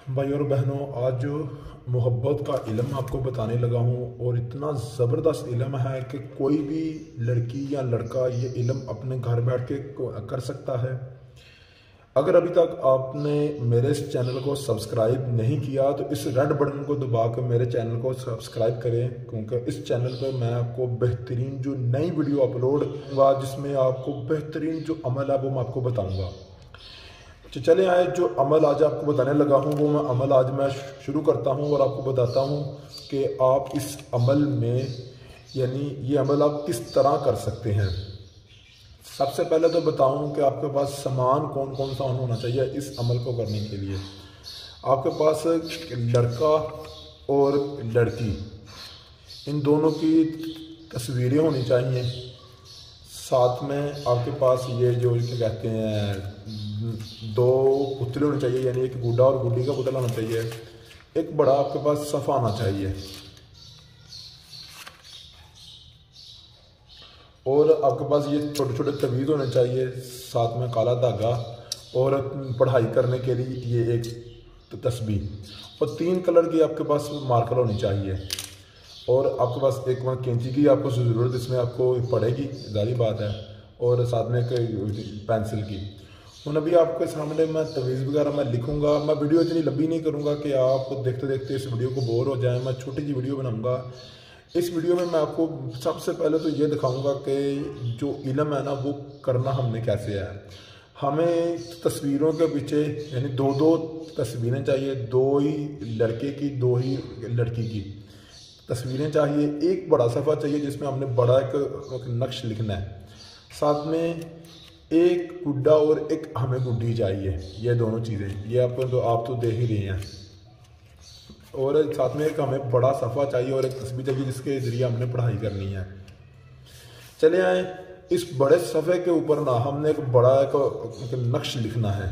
بھائی اور بہنوں، آج جو محبت کا علم آپ کو بتانے لگا ہوں، اور اتنا زبردست علم ہے کہ کوئی بھی لڑکی یا لڑکا یہ علم اپنے گھر بیٹھ کے کر سکتا ہے۔ اگر ابھی تک آپ نے میرے اس چینل کو سبسکرائب نہیں کیا تو اس ریڈ بٹن کو دبا کے میرے چینل کو سبسکرائب کریں، کیونکہ اس چینل پہ میں آپ کو بہترین جو نئی ویڈیو اپلوڈ ہوا جس میں آپ کو بہترین جو عمل ہے وہ میں آپ کو بتاؤں گا۔ چلے آئے، جو عمل آج آپ کو بتانے لگا ہوں وہ عمل آج میں شروع کرتا ہوں اور آپ کو بتاتا ہوں کہ آپ اس عمل میں یعنی یہ عمل آپ کس طرح کر سکتے ہیں۔ سب سے پہلے تو بتاؤں کہ آپ کے پاس سامان کون کون سا ہونا چاہیے اس عمل کو کرنے کے لیے۔ آپ کے پاس لڑکا اور لڑکی ان دونوں کی تصویریں ہونی چاہیے، ساتھ میں آپ کے پاس یہ جو کہتے ہیں دو پتلے ہونے چاہیے، یعنی ایک گڈا اور گڈی کا پتلا ہونا چاہیے، ایک بڑا آپ کے پاس صفحہ آنا چاہیے، اور آپ کے پاس یہ چھوٹے چھوٹے تویز ہونے چاہیے، ساتھ میں کالا دھاگا، اور پڑھائی کرنے کے لیے یہ ایک تسبیح، اور 3 کلر کی آپ کے پاس مارکر ہونی چاہیے، اور آپ کے پاس ایک کینچی کی آپ کو ضرورت اس میں آپ کو پڑے گی، ظاہری بات ہے، اور ساتھ میں ایک پینسل کی۔ ابھی آپ کے سامنے میں تویز وغیرہ میں لکھوں گا، میں ویڈیو اتنی لمبی نہیں کروں گا کہ آپ دیکھتے دیکھتے اس ویڈیو کو بور ہو جائیں، میں چھوٹی سی ویڈیو بناؤں گا۔ اس ویڈیو میں میں آپ کو سب سے پہلے تو یہ دکھاؤں گا کہ جو علم ہے نا وہ کرنا ہم نے کیسے ہے۔ ہمیں تصویروں کے پیچھے یعنی 2 تصویریں چاہیے، 2 ہی لڑکے کی 2 ہی لڑکی کی تصویریں چاہیے، ایک بڑا صفحہ چاہیے جس میں ہم نے بڑا ایک نقش لکھنا ہے، ساتھ میں ایک گڈا اور ایک ہمیں گڈی چاہیے، یہ دونوں چیزیں یہ آپ تو دیکھ ہی رہے ہیں، اور ساتھ میں ایک ہمیں بڑا صفحہ چاہیے اور ایک تصویر چاہیے جس کے ذریعے ہم نے پڑھائی کرنی ہے۔ چلے آئیں، اس بڑے صفحے کے اوپر نا ہم نے ایک بڑا ایک نقش لکھنا ہے۔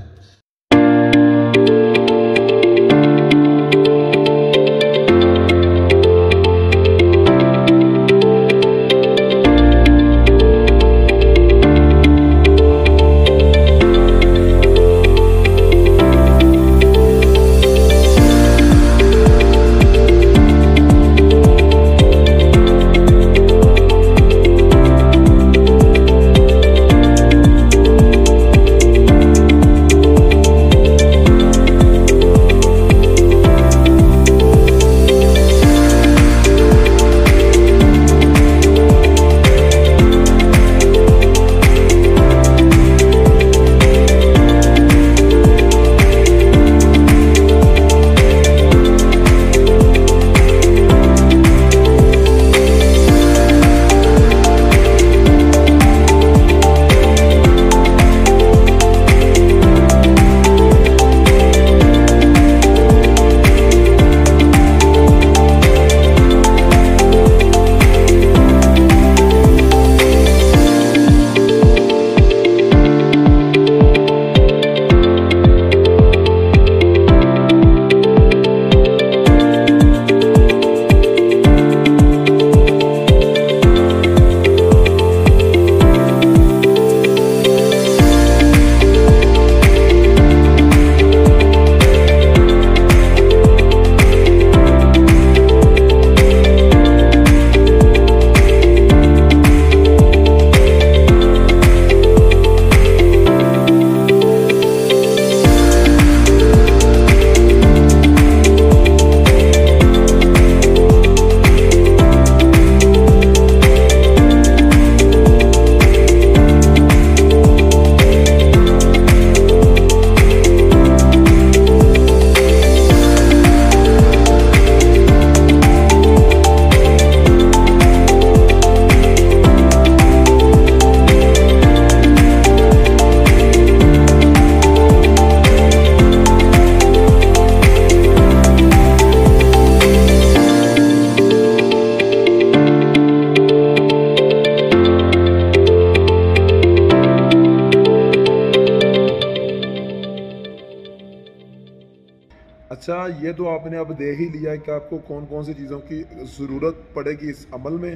اچھا، یہ تو آپ نے اب دیکھ ہی لیا ہے کہ آپ کو کون کون سی چیزوں کی ضرورت پڑے گی اس عمل میں،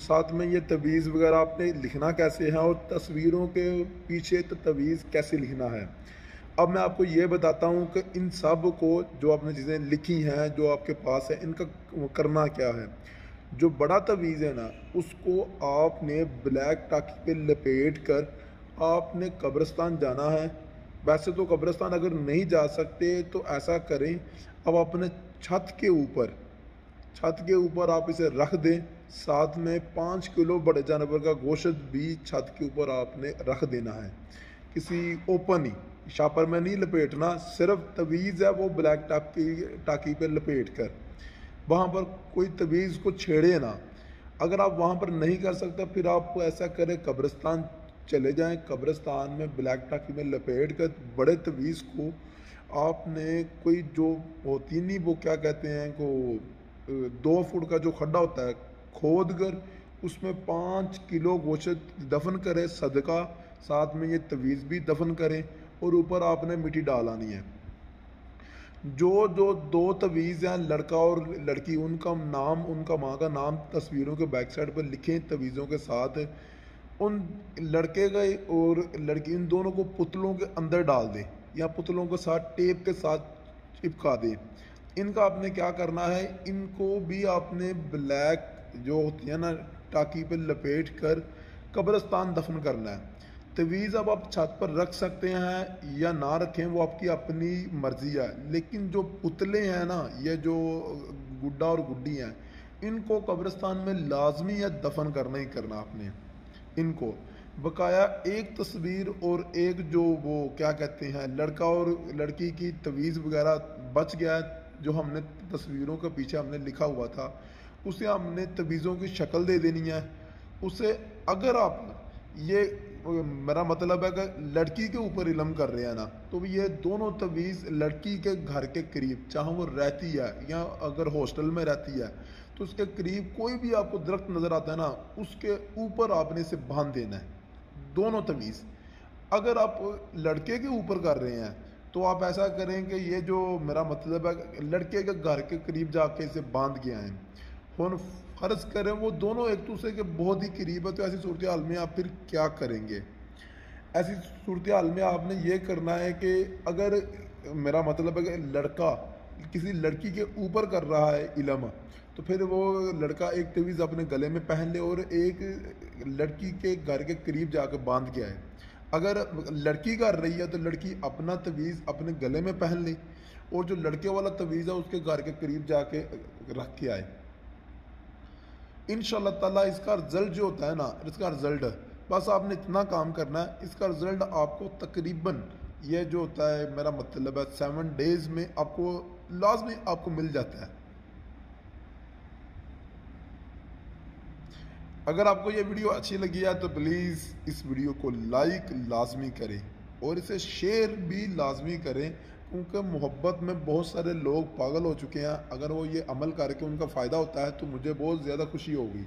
ساتھ میں یہ تویز وغیرہ آپ نے لکھنا کیسے ہے اور تصویروں کے پیچھے تویز کیسے لکھنا ہے۔ اب میں آپ کو یہ بتاتا ہوں کہ ان سب کو جو آپ نے چیزیں لکھی ہیں جو آپ کے پاس ہے ان کا کرنا کیا ہے۔ جو بڑا تویز ہے نا اس کو آپ نے بلیک ٹاکی پہ لپیٹ کر آپ نے قبرستان جانا ہے۔ ویسے تو قبرستان اگر نہیں جا سکتے تو ایسا کریں، اب اپنے چھت کے اوپر آپ اسے رکھ دیں، ساتھ میں 5 کلو بڑے جانور کا گوشت بھی چھت کے اوپر آپ نے رکھ دینا ہے، کسی اوپن ہی شاپر میں نہیں لپیٹنا، صرف تویز ہے وہ بلیک ٹاکی پہ لپیٹ کر وہاں پر کوئی تویز کو چھیڑے نہ۔ اگر آپ وہاں پر نہیں کر سکتے پھر آپ ایسا کریں قبرستان چلے جائیں، قبرستان میں بلیک ٹاکی میں لپیٹ کر بڑے تویز کو آپ نے کوئی جو ہوتی نہیں وہ کیا کہتے ہیں کو 2 فٹ کا جو کھڈا ہوتا ہے کھود کر اس میں 5 کلو گوشت دفن کرے صدقہ، ساتھ میں یہ تویز بھی دفن کریں اور اوپر آپ نے مٹی ڈال آنی ہے۔ جو 2 تویز ہیں لڑکا اور لڑکی، ان کا نام، ان کا ماں کا نام تصویروں کے بیک سائڈ پر لکھیں تویزوں کے ساتھ۔ ان لڑکے کا اور لڑکی ان دونوں کو پتلوں کے اندر ڈال دیں یا پتلوں کے ساتھ ٹیپ کے ساتھ چپکا دیں۔ ان کا آپ نے کیا کرنا ہے، ان کو بھی آپ نے بلیک جو ہوتی ہے نا ٹاکی پہ لپیٹ کر قبرستان دفن کرنا ہے۔ تویز اب آپ چھت پر رکھ سکتے ہیں یا نہ رکھیں وہ آپ کی اپنی مرضی ہے، لیکن جو پتلے ہیں نا یہ جو گڈا اور گڈی ہیں ان کو قبرستان میں لازمی ہے دفن کرنا ہی کرنا آپ نے۔ ان کو بقایا ایک تصویر اور ایک جو وہ کیا کہتے ہیں لڑکا اور لڑکی کی تویز وغیرہ بچ گیا ہے جو ہم نے تصویروں کے پیچھے ہم نے لکھا ہوا تھا، اسے ہم نے تویزوں کی شکل دے دینی ہے اسے۔ اگر آپ یہ میرا مطلب ہے کہ لڑکی کے اوپر علم کر رہے ہیں نا تو یہ دونوں تویز لڑکی کے گھر کے قریب چاہے وہ رہتی ہے یا اگر ہاسٹل میں رہتی ہے تو اس کے قریب کوئی بھی آپ کو درخت نظر آتا ہے نا اس کے اوپر آپ نے اسے باندھ دینا ہے دونوں تویز۔ اگر آپ لڑکے کے اوپر کر رہے ہیں تو آپ ایسا کریں کہ یہ جو میرا مطلب ہے لڑکے کے گھر کے قریب جا کے اسے باندھ کے آئیں۔ ہن فرض کریں وہ دونوں ایک دوسرے کے بہت ہی قریب ہے تو ایسی صورتحال میں آپ پھر کیا کریں گے؟ ایسی صورتحال میں آپ نے یہ کرنا ہے کہ اگر میرا مطلب ہے کہ لڑکا کسی لڑکی کے اوپر کر رہا ہے علم تو پھر وہ لڑکا ایک تویز اپنے گلے میں پہن لے اور ایک لڑکی کے گھر کے قریب جا کے باندھ کے آئے۔ اگر لڑکی کر رہی ہے تو لڑکی اپنا تویز اپنے گلے میں پہن لے اور جو لڑکے والا تویز ہے اس کے گھر کے قریب جا کے رکھ کے آئے۔ انشاءاللہ تعالیٰ اس کا رزلٹ جو ہوتا ہے نا اس کا رزلٹ بس آپ نے اتنا کام کرنا ہے، اس کا رزلٹ آپ کو تقریباً یہ جو ہوتا ہے میرا مطلب ہے 7 ڈیز میں آپ کو لازمی آپ کو مل جاتا ہے۔ اگر آپ کو یہ ویڈیو اچھی لگی ہے تو پلیز اس ویڈیو کو لائک لازمی کریں اور اسے شیئر بھی لازمی کریں، کیونکہ محبت میں بہت سارے لوگ پاگل ہو چکے ہیں۔ اگر وہ یہ عمل کر کے ان کا فائدہ ہوتا ہے تو مجھے بہت زیادہ خوشی ہوگی۔